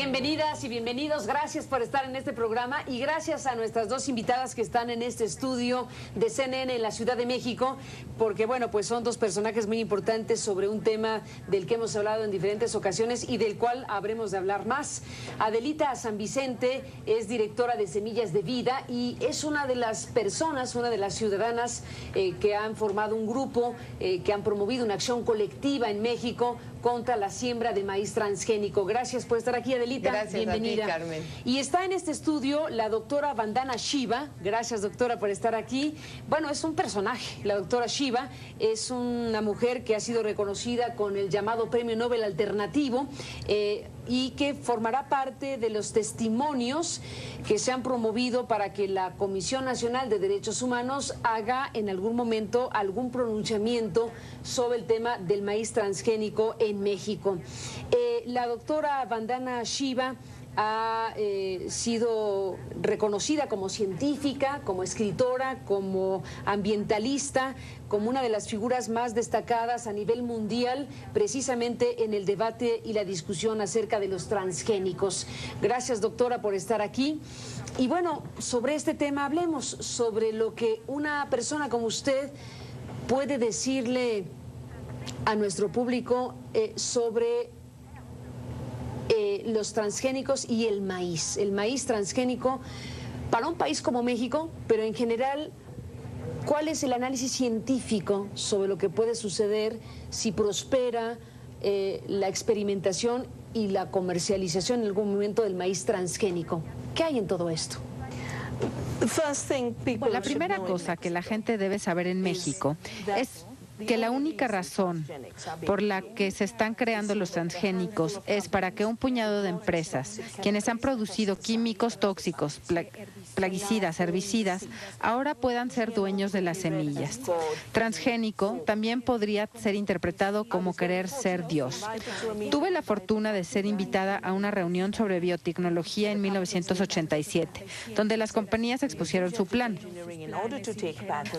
Bienvenidas y bienvenidos, gracias por estar en este programa y gracias a nuestras dos invitadas que están en este estudio de CNN en la Ciudad de México, porque bueno, pues son dos personajes muy importantes sobre un tema del que hemos hablado en diferentes ocasiones y del cual habremos de hablar más. Adelita San Vicente es directora de Semillas de Vida y es una de las personas, una de las ciudadanas que han formado un grupo, que han promovido una acción colectiva en México contra la siembra de maíz transgénico. Gracias por estar aquí, Adelita. Gracias. Bienvenida. A ti, Carmen. Y está en este estudio la doctora Vandana Shiva. Gracias, doctora, por estar aquí. Bueno, es un personaje. La doctora Shiva es una mujer que ha sido reconocida con el llamado Premio Nobel Alternativo y que formará parte de los testimonios que se han promovido para que la Comisión Nacional de Derechos Humanos haga en algún momento algún pronunciamiento sobre el tema del maíz transgénico en México. La doctora Vandana Shiva ha sido reconocida como científica, como escritora, como ambientalista, como una de las figuras más destacadas a nivel mundial, precisamente en el debate y la discusión acerca de los transgénicos. Gracias, doctora, por estar aquí. Y bueno, sobre este tema hablemos, sobre lo que una persona como usted puede decirle a nuestro público sobre los transgénicos y el maíz transgénico para un país como México, pero en general, ¿cuál es el análisis científico sobre lo que puede suceder si prospera la experimentación y la comercialización en algún momento del maíz transgénico? ¿Qué hay en todo esto? La primera cosa que la gente debe saber en México es que la única razón por la que se están creando los transgénicos es para que un puñado de empresas, quienes han producido químicos tóxicos, plaguicidas, herbicidas, ahora puedan ser dueños de las semillas. Transgénico también podría ser interpretado como querer ser Dios. Tuve la fortuna de ser invitada a una reunión sobre biotecnología en 1987, donde las compañías expusieron su plan.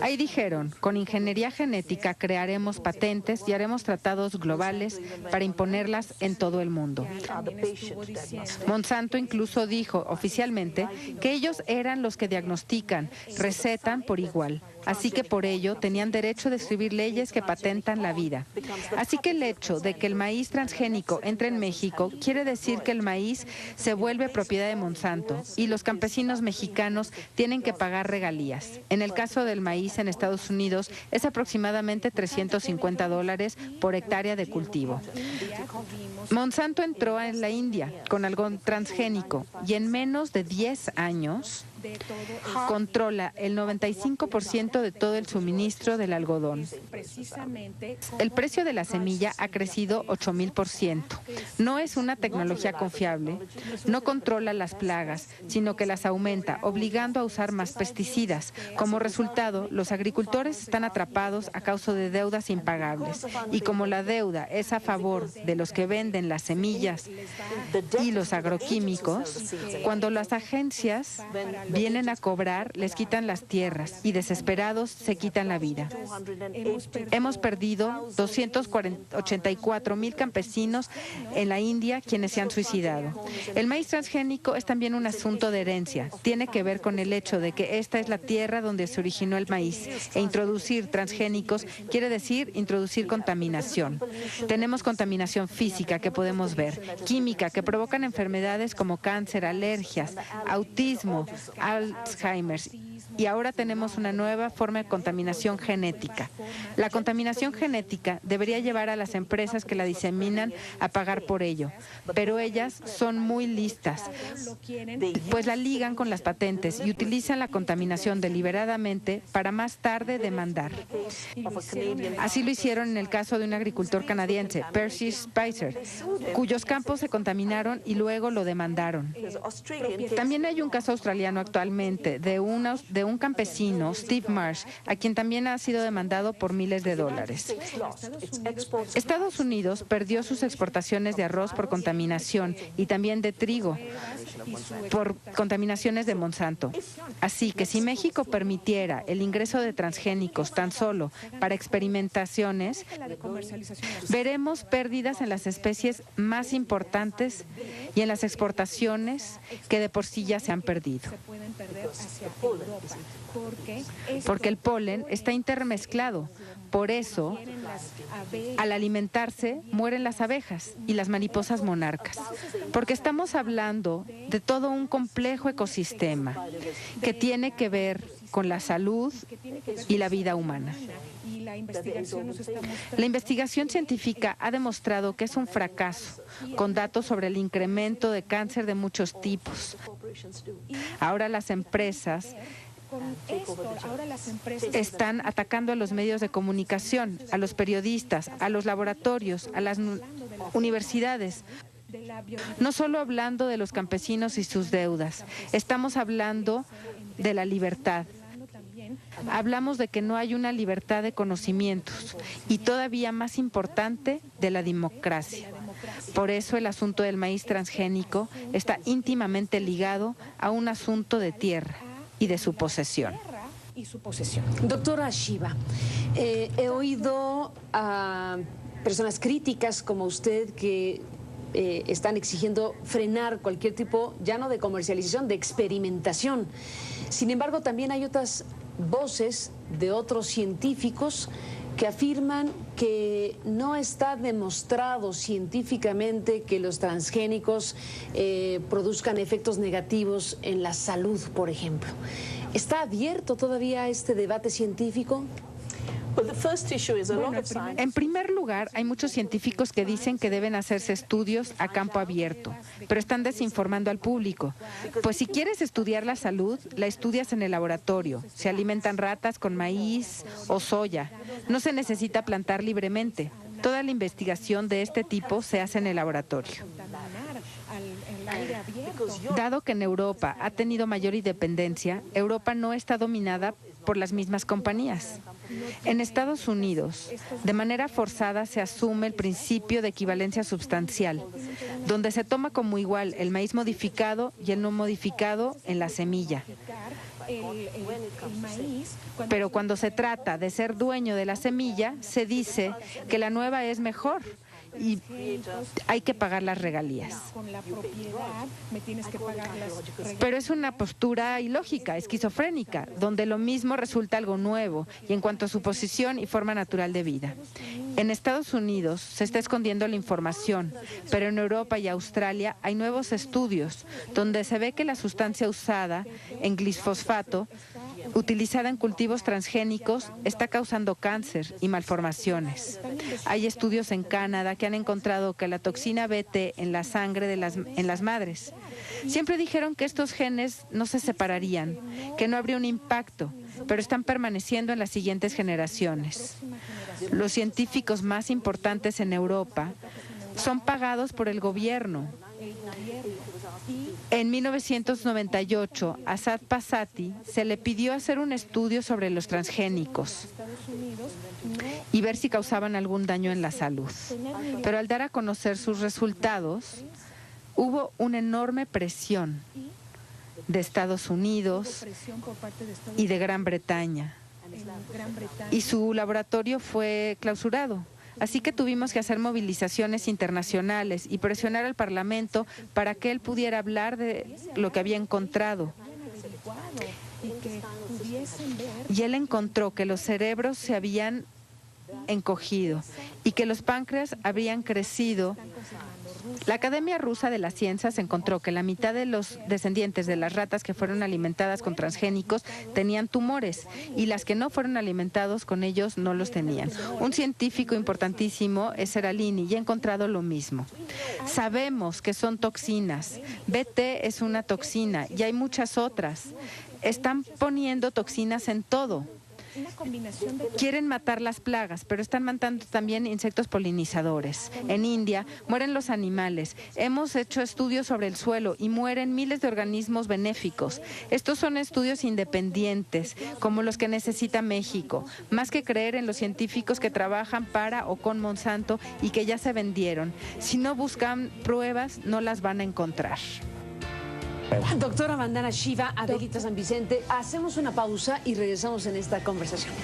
Ahí dijeron, con ingeniería genética crearemos patentes y haremos tratados globales para imponerlas en todo el mundo. Monsanto incluso dijo oficialmente que ellos eran los que diagnostican, recetan por igual. Así que por ello tenían derecho de escribir leyes que patentan la vida. Así que el hecho de que el maíz transgénico entre en México quiere decir que el maíz se vuelve propiedad de Monsanto y los campesinos mexicanos tienen que pagar regalías. En el caso del maíz en Estados Unidos es aproximadamente $350 por hectárea de cultivo. Monsanto entró en la India con algodón transgénico y en menos de 10 años controla el 95% de todo el suministro del algodón. El precio de la semilla ha crecido 8,000%. No es una tecnología confiable, no controla las plagas, sino que las aumenta, obligando a usar más pesticidas. Como resultado, los agricultores están atrapados a causa de deudas impagables. Y como la deuda es a favor de los que venden las semillas y los agroquímicos, cuando las agencias vienen a cobrar, les quitan las tierras y desesperados se quitan la vida. Hemos perdido 284,000 campesinos en la India quienes se han suicidado. El maíz transgénico es también un asunto de herencia. Tiene que ver con el hecho de que esta es la tierra donde se originó el maíz e introducir transgénicos quiere decir introducir contaminación. Tenemos contaminación física que podemos ver, química que provocan enfermedades como cáncer, alergias, autismo, Alzheimer, y ahora tenemos una nueva forma de contaminación genética. La contaminación genética debería llevar a las empresas que la diseminan a pagar por ello, pero ellas son muy listas, pues la ligan con las patentes y utilizan la contaminación deliberadamente para más tarde demandar. Así lo hicieron en el caso de un agricultor canadiense, Percy Spicer, cuyos campos se contaminaron y luego lo demandaron. También hay un caso australiano actualmente de un un campesino, Steve Marsh, a quien también ha sido demandado por miles de dólares. Estados Unidos perdió sus exportaciones de arroz por contaminación y también de trigo por contaminaciones de Monsanto. Así que si México permitiera el ingreso de transgénicos tan solo para experimentaciones, veremos pérdidas en las especies más importantes y en las exportaciones que de por sí ya se han perdido. Porque el polen está intermezclado. Por eso, al alimentarse, mueren las abejas y las mariposas monarcas. Porque estamos hablando de todo un complejo ecosistema que tiene que ver con la salud y la vida humana. La investigación científica ha demostrado que es un fracaso, con datos sobre el incremento de cáncer de muchos tipos. Ahora las empresas están atacando a los medios de comunicación, a los periodistas, a los laboratorios, a las universidades. No solo hablando de los campesinos y sus deudas, estamos hablando de la libertad. Hablamos de que no hay una libertad de conocimientos y todavía más importante, de la democracia. Por eso el asunto del maíz transgénico está íntimamente ligado a un asunto de tierra y de su posesión. Doctora Shiva, he oído a personas críticas como usted que están exigiendo frenar cualquier tipo, ya no de comercialización, de experimentación. Sin embargo, también hay otras voces de otros científicos que afirman que no está demostrado científicamente que los transgénicos produzcan efectos negativos en la salud, por ejemplo. ¿Está abierto todavía este debate científico? En primer lugar, hay muchos científicos que dicen que deben hacerse estudios a campo abierto, pero están desinformando al público. Pues si quieres estudiar la salud, la estudias en el laboratorio. Se alimentan ratas con maíz o soya. No se necesita plantar libremente. Toda la investigación de este tipo se hace en el laboratorio. Dado que en Europa ha tenido mayor independencia, Europa no está dominada por las mismas compañías. En Estados Unidos, de manera forzada se asume el principio de equivalencia sustancial, donde se toma como igual el maíz modificado y el no modificado en la semilla. Pero cuando se trata de ser dueño de la semilla, se dice que la nueva es mejor y hay que pagar las regalías. Pero es una postura ilógica, esquizofrénica, donde lo mismo resulta algo nuevo y en cuanto a su posición y forma natural de vida. En Estados Unidos se está escondiendo la información, pero en Europa y Australia hay nuevos estudios donde se ve que la sustancia usada en glifosfato, utilizada en cultivos transgénicos, está causando cáncer y malformaciones. Hay estudios en Canadá que han encontrado que la toxina BT en la sangre en las madres. Siempre dijeron que estos genes no se separarían, que no habría un impacto, pero están permaneciendo en las siguientes generaciones. Los científicos más importantes en Europa son pagados por el gobierno. En 1998, a Saad Passati se le pidió hacer un estudio sobre los transgénicos y ver si causaban algún daño en la salud. Pero al dar a conocer sus resultados, hubo una enorme presión de Estados Unidos y de Gran Bretaña. Y su laboratorio fue clausurado. Así que tuvimos que hacer movilizaciones internacionales y presionar al Parlamento para que él pudiera hablar de lo que había encontrado. Y él encontró que los cerebros se habían encogido y que los páncreas habían crecido. La Academia Rusa de las Ciencias encontró que la mitad de los descendientes de las ratas que fueron alimentadas con transgénicos tenían tumores y las que no fueron alimentados con ellos no los tenían. Un científico importantísimo es Seralini y ha encontrado lo mismo. Sabemos que son toxinas. BT es una toxina y hay muchas otras. Están poniendo toxinas en todo. Quieren matar las plagas, pero están matando también insectos polinizadores. En India mueren los animales. Hemos hecho estudios sobre el suelo y mueren miles de organismos benéficos. Estos son estudios independientes, como los que necesita México, más que creer en los científicos que trabajan para o con Monsanto y que ya se vendieron. Si no buscan pruebas, no las van a encontrar. Doctora Vandana Shiva, Adelita San Vicente, hacemos una pausa y regresamos en esta conversación.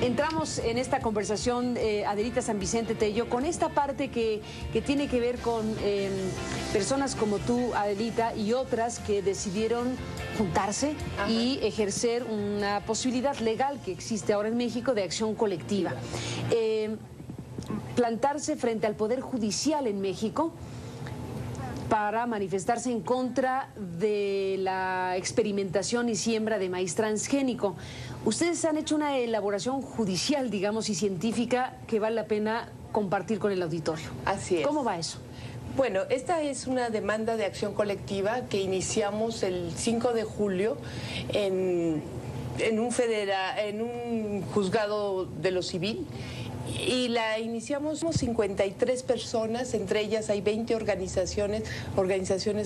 Entramos en esta conversación, Adelita San Vicente Tello, con esta parte que tiene que ver con personas como tú, Adelita, y otras que decidieron juntarse y ejercer una posibilidad legal que existe ahora en México de acción colectiva. Plantarse frente al Poder Judicial en México para manifestarse en contra de la experimentación y siembra de maíz transgénico. Ustedes han hecho una elaboración judicial, digamos, y científica que vale la pena compartir con el auditorio. Así es. ¿Cómo va eso? Bueno, esta es una demanda de acción colectiva que iniciamos el 5 de julio en un juzgado de lo civil. Y la iniciamos 53 personas, entre ellas hay 20 organizaciones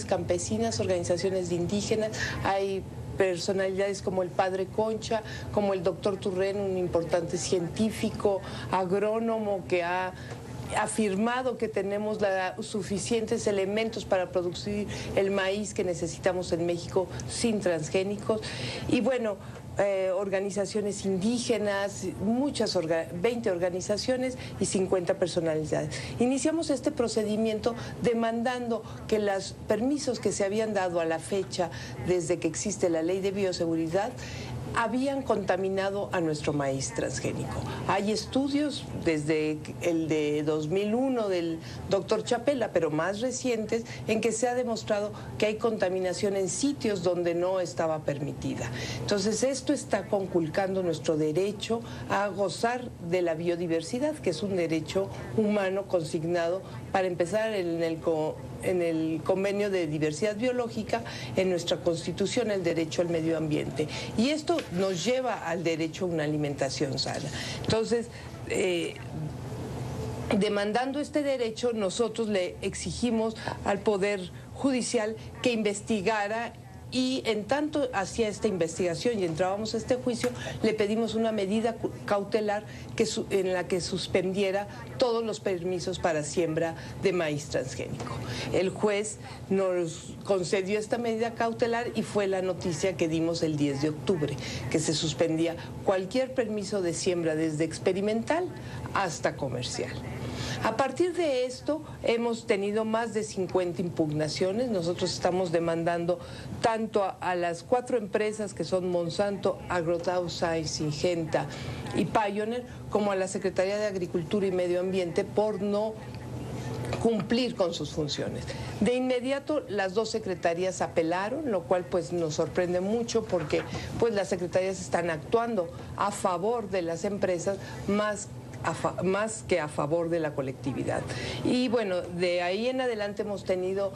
campesinas, organizaciones de indígenas, hay personalidades como el padre Concha, como el doctor Turren, un importante científico, agrónomo que ha afirmado que tenemos suficientes elementos para producir el maíz que necesitamos en México sin transgénicos. Y bueno, organizaciones indígenas, 20 organizaciones y 50 personalidades. Iniciamos este procedimiento demandando que los permisos que se habían dado a la fecha desde que existe la ley de bioseguridad habían contaminado a nuestro maíz transgénico. Hay estudios desde el de 2001 del doctor Chapela, pero más recientes, en que se ha demostrado que hay contaminación en sitios donde no estaba permitida. Entonces, esto está conculcando nuestro derecho a gozar de la biodiversidad, que es un derecho humano consignado, para empezar, en el convenio de diversidad biológica, en nuestra Constitución, el derecho al medio ambiente. Y esto nos lleva al derecho a una alimentación sana. Entonces, demandando este derecho, nosotros le exigimos al Poder Judicial que investigara, y en tanto hacía esta investigación y entrábamos a este juicio, le pedimos una medida cautelar en la que suspendiera todos los permisos para siembra de maíz transgénico. El juez nos concedió esta medida cautelar y fue la noticia que dimos el 10 de octubre, que se suspendía cualquier permiso de siembra desde experimental hasta comercial. A partir de esto hemos tenido más de 50 impugnaciones. Nosotros estamos demandando tanto a las 4 empresas que son Monsanto, AgroScience, Syngenta y Pioneer, como a la Secretaría de Agricultura y Medio Ambiente por no cumplir con sus funciones. De inmediato las 2 secretarías apelaron, lo cual pues nos sorprende mucho porque pues las secretarías están actuando a favor de las empresas más que a favor de la colectividad. Y bueno, de ahí en adelante hemos tenido,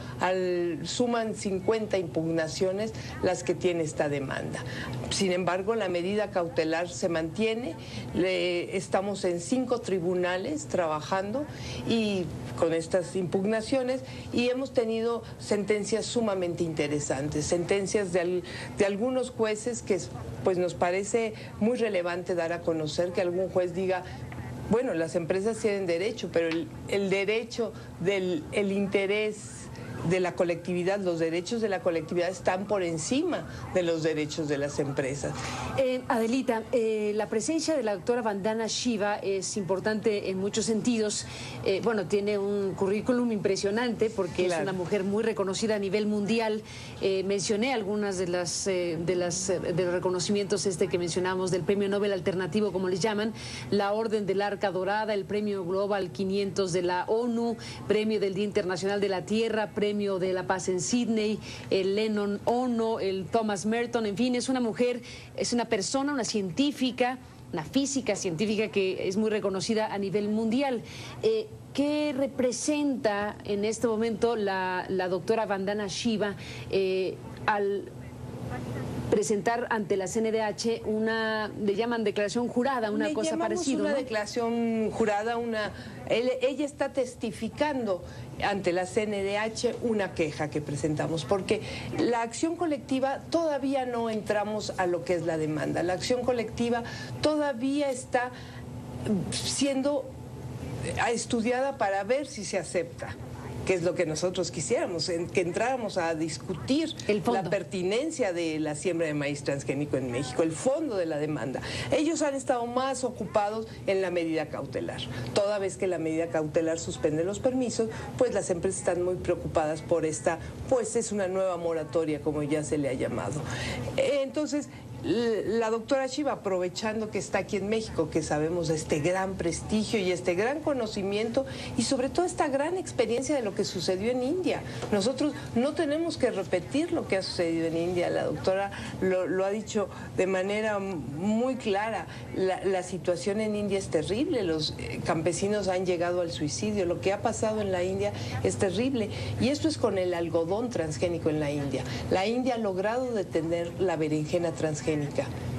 suman 50 impugnaciones las que tiene esta demanda. Sin embargo, la medida cautelar se mantiene, estamos en 5 tribunales trabajando y con estas impugnaciones, y hemos tenido sentencias sumamente interesantes, sentencias de algunos jueces que pues nos parece muy relevante dar a conocer, que algún juez diga: bueno, las empresas tienen derecho, pero el derecho el interés de la colectividad, los derechos de la colectividad están por encima de los derechos de las empresas. Adelita, la presencia de la doctora Vandana Shiva es importante en muchos sentidos. Bueno, tiene un currículum impresionante porque claro, es una mujer muy reconocida a nivel mundial. Mencioné algunas de los reconocimientos que mencionamos del Premio Nobel Alternativo, como les llaman, la Orden del Arca Dorada, el Premio Global 500 de la ONU, Premio del Día Internacional de la Tierra, Premio de la Paz en Sydney, el Lennon Ono, el Thomas Merton, en fin, es una mujer, es una persona, una científica una física científica que es muy reconocida a nivel mundial. ¿Qué representa en este momento la doctora Vandana Shiva al presentar ante la CNDH le llaman declaración jurada, una cosa parecida? Una declaración jurada, ella está testificando ante la CNDH una queja que presentamos, porque la acción colectiva todavía no entramos a lo que es la demanda. La acción colectiva todavía está siendo estudiada para ver si se acepta, que es lo que nosotros quisiéramos, que entráramos a discutir la pertinencia de la siembra de maíz transgénico en México, el fondo de la demanda. Ellos han estado más ocupados en la medida cautelar. Toda vez que la medida cautelar suspende los permisos, pues las empresas están muy preocupadas por esta, pues es una nueva moratoria, como ya se le ha llamado. Entonces, la doctora Shiva, aprovechando que está aquí en México, que sabemos de este gran prestigio y este gran conocimiento y sobre todo esta gran experiencia de lo que sucedió en India. Nosotros no tenemos que repetir lo que ha sucedido en India. La doctora lo ha dicho de manera muy clara. La situación en India es terrible. Los campesinos han llegado al suicidio. Lo que ha pasado en la India es terrible. Y esto es con el algodón transgénico en la India. La India ha logrado detener la berenjena transgénica,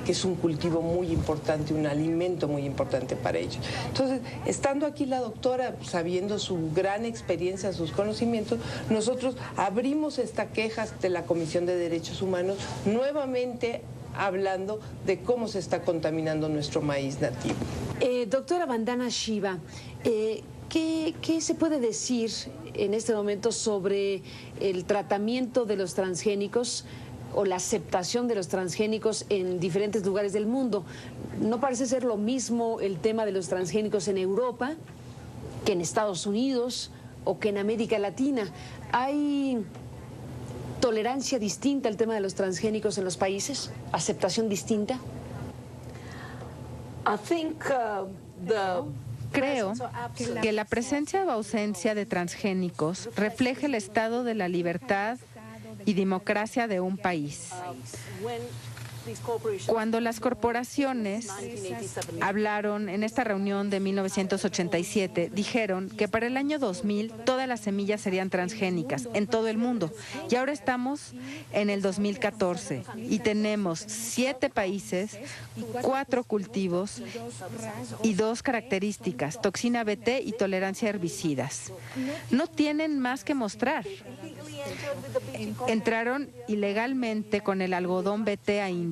que es un cultivo muy importante, un alimento muy importante para ellos. Entonces, estando aquí la doctora, sabiendo su gran experiencia, sus conocimientos, nosotros abrimos esta queja de la Comisión de Derechos Humanos, nuevamente hablando de cómo se está contaminando nuestro maíz nativo. Doctora Vandana Shiva, ¿qué se puede decir en este momento sobre el tratamiento de los transgénicos o la aceptación de los transgénicos en diferentes lugares del mundo? No parece ser lo mismo el tema de los transgénicos en Europa que en Estados Unidos o que en América Latina. ¿Hay tolerancia distinta al tema de los transgénicos en los países? ¿Aceptación distinta? Creo que la presencia o ausencia de transgénicos refleja el estado de la libertad y democracia de un país. Cuando las corporaciones hablaron en esta reunión de 1987, dijeron que para el año 2000 todas las semillas serían transgénicas en todo el mundo. Y ahora estamos en el 2014 y tenemos 7 países, 4 cultivos y 2 características: toxina BT y tolerancia a herbicidas. No tienen más que mostrar. Entraron ilegalmente con el algodón BT a India.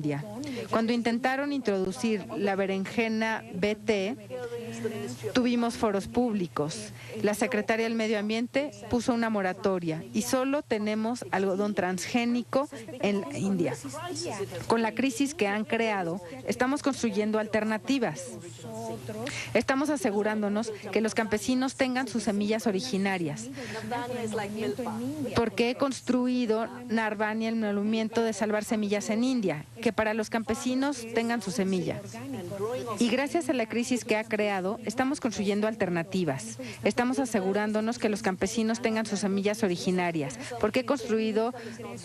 Cuando intentaron introducir la berenjena BT, tuvimos foros públicos. La secretaria del Medio Ambiente puso una moratoria y solo tenemos algodón transgénico en la India. Con la crisis que han creado, estamos construyendo alternativas. Estamos asegurándonos que los campesinos tengan sus semillas originarias. Porque he construido Narvania, el movimiento de salvar semillas en India, que para los campesinos tengan su semilla. Y gracias a la crisis que ha creado, estamos construyendo alternativas. Estamos asegurándonos que los campesinos tengan sus semillas originarias, porque he construido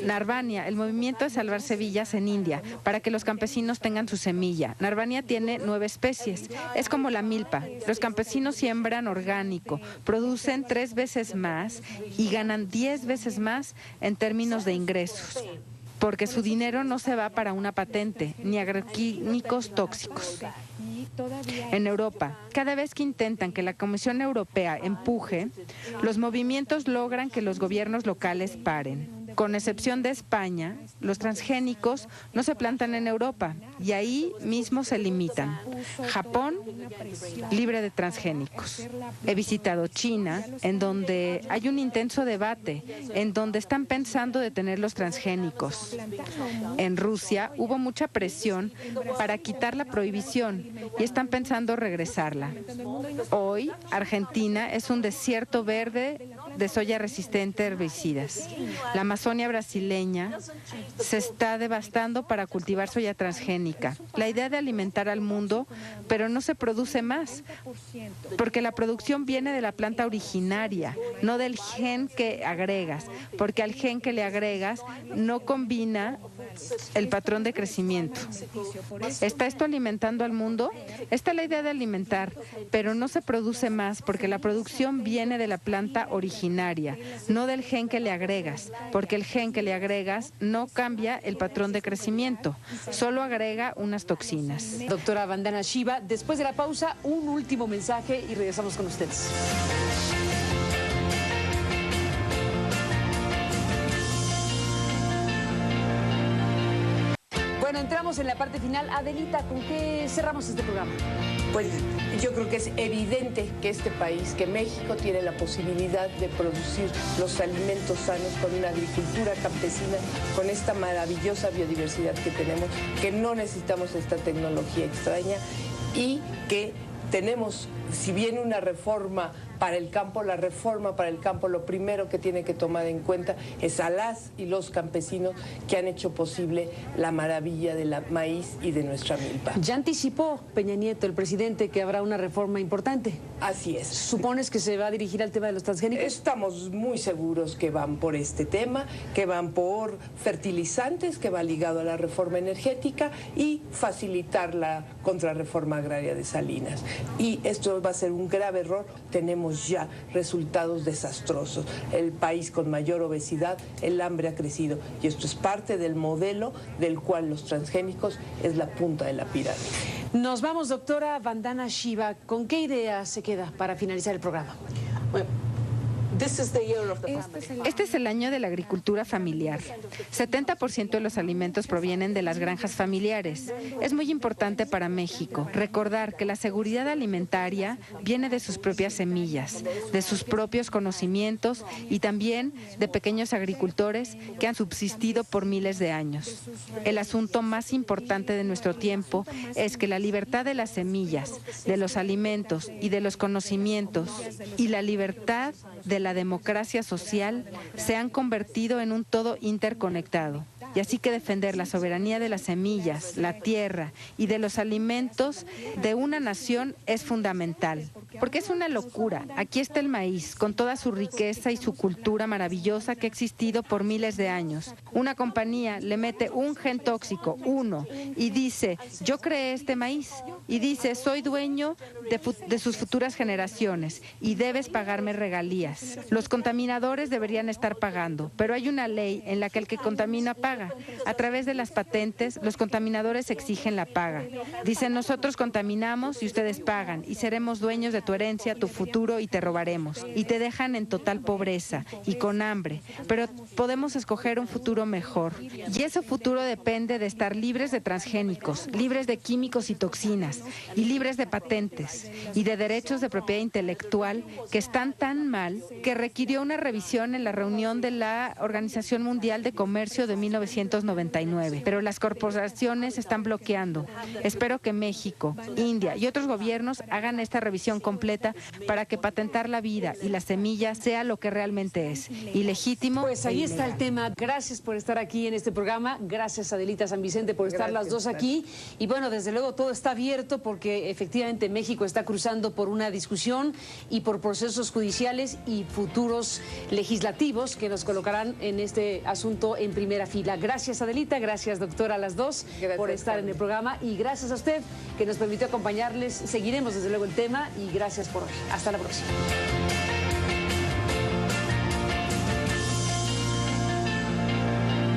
Narvania, el movimiento de salvar semillas en India, para que los campesinos tengan su semilla. Narvania tiene 9 especies. Es como la milpa. Los campesinos siembran orgánico, producen 3 veces más y ganan 10 veces más en términos de ingresos, porque su dinero no se va para una patente ni agroquímicos tóxicos. En Europa, cada vez que intentan que la Comisión Europea empuje, los movimientos logran que los gobiernos locales paren. Con excepción de España, los transgénicos no se plantan en Europa y ahí mismo se limitan. Japón, libre de transgénicos. He visitado China, en donde hay un intenso debate, en donde están pensando detener los transgénicos. En Rusia hubo mucha presión para quitar la prohibición y están pensando regresarla. Hoy, Argentina es un desierto verde de soya resistente a herbicidas. La Amazonia brasileña se está devastando para cultivar soya transgénica. La idea de alimentar al mundo, pero no se produce más, porque la producción viene de la planta originaria, no del gen que agregas, porque al gen que le agregas no combina el patrón de crecimiento. ¿Está esto alimentando al mundo? Esta es la idea de alimentar, pero no se produce más porque la producción viene de la planta originaria, no del gen que le agregas, porque el gen que le agregas no cambia el patrón de crecimiento, solo agrega unas toxinas. Doctora Vandana Shiva, después de la pausa, un último mensaje y regresamos con ustedes. Bueno, entramos en la parte final. Adelita, ¿con qué cerramos este programa? Pues yo creo que es evidente que este país, que México, tiene la posibilidad de producir los alimentos sanos con una agricultura campesina, con esta maravillosa biodiversidad que tenemos, que no necesitamos esta tecnología extraña y que tenemos, si bien una reforma para el campo, la reforma para el campo, lo primero que tiene que tomar en cuenta es a las y los campesinos que han hecho posible la maravilla del maíz y de nuestra milpa. Ya anticipó Peña Nieto, el presidente, que habrá una reforma importante. Así es. ¿Supones que se va a dirigir al tema de los transgénicos? Estamos muy seguros que van por este tema, que van por fertilizantes, que va ligado a la reforma energética y facilitar la contrarreforma agraria de Salinas. Y esto va a ser un grave error. Tenemos ya resultados desastrosos. El país con mayor obesidad, el hambre ha crecido y esto es parte del modelo del cual los transgénicos es la punta de la pirámide. Nos vamos, doctora Vandana Shiva. ¿Con qué idea se queda para finalizar el programa? Bueno, Este es el año de la agricultura familiar. 70% de los alimentos provienen de las granjas familiares. Es muy importante para México recordar que la seguridad alimentaria viene de sus propias semillas, de sus propios conocimientos y también de pequeños agricultores que han subsistido por miles de años. El asunto más importante de nuestro tiempo es que la libertad de las semillas, de los alimentos y de los conocimientos y la libertad de la democracia social se han convertido en un todo interconectado. Y así que defender la soberanía de las semillas, la tierra y de los alimentos de una nación es fundamental. Porque es una locura. Aquí está el maíz, con toda su riqueza y su cultura maravillosa que ha existido por miles de años. Una compañía le mete un gen tóxico, uno, y dice, yo creé este maíz. Y dice, soy dueño de sus futuras generaciones y debes pagarme regalías. Los contaminadores deberían estar pagando, pero hay una ley en la que el que contamina paga. A través de las patentes, los contaminadores exigen la paga. Dicen, nosotros contaminamos y ustedes pagan y seremos dueños de tu herencia, tu futuro y te robaremos. Y te dejan en total pobreza y con hambre, pero podemos escoger un futuro mejor. Y ese futuro depende de estar libres de transgénicos, libres de químicos y toxinas y libres de patentes y de derechos de propiedad intelectual que están tan mal que requirió una revisión en la reunión de la Organización Mundial de Comercio de 1999. Pero las corporaciones están bloqueando. Espero que México, India y otros gobiernos hagan esta revisión completa para que patentar la vida y la semilla sea lo que realmente es, ilegítimo. Pues ahí está el tema. Gracias por estar aquí en este programa. Gracias, Adelita San Vicente, por estar las dos aquí. Y bueno, desde luego todo está abierto porque efectivamente México está cruzando por una discusión y por procesos judiciales y futuros legislativos que nos colocarán en este asunto en primera fila. Gracias, Adelita, gracias, doctora, a las dos por estar en el programa y gracias a usted que nos permitió acompañarles. Seguiremos desde luego el tema y gracias por hoy. Hasta la próxima.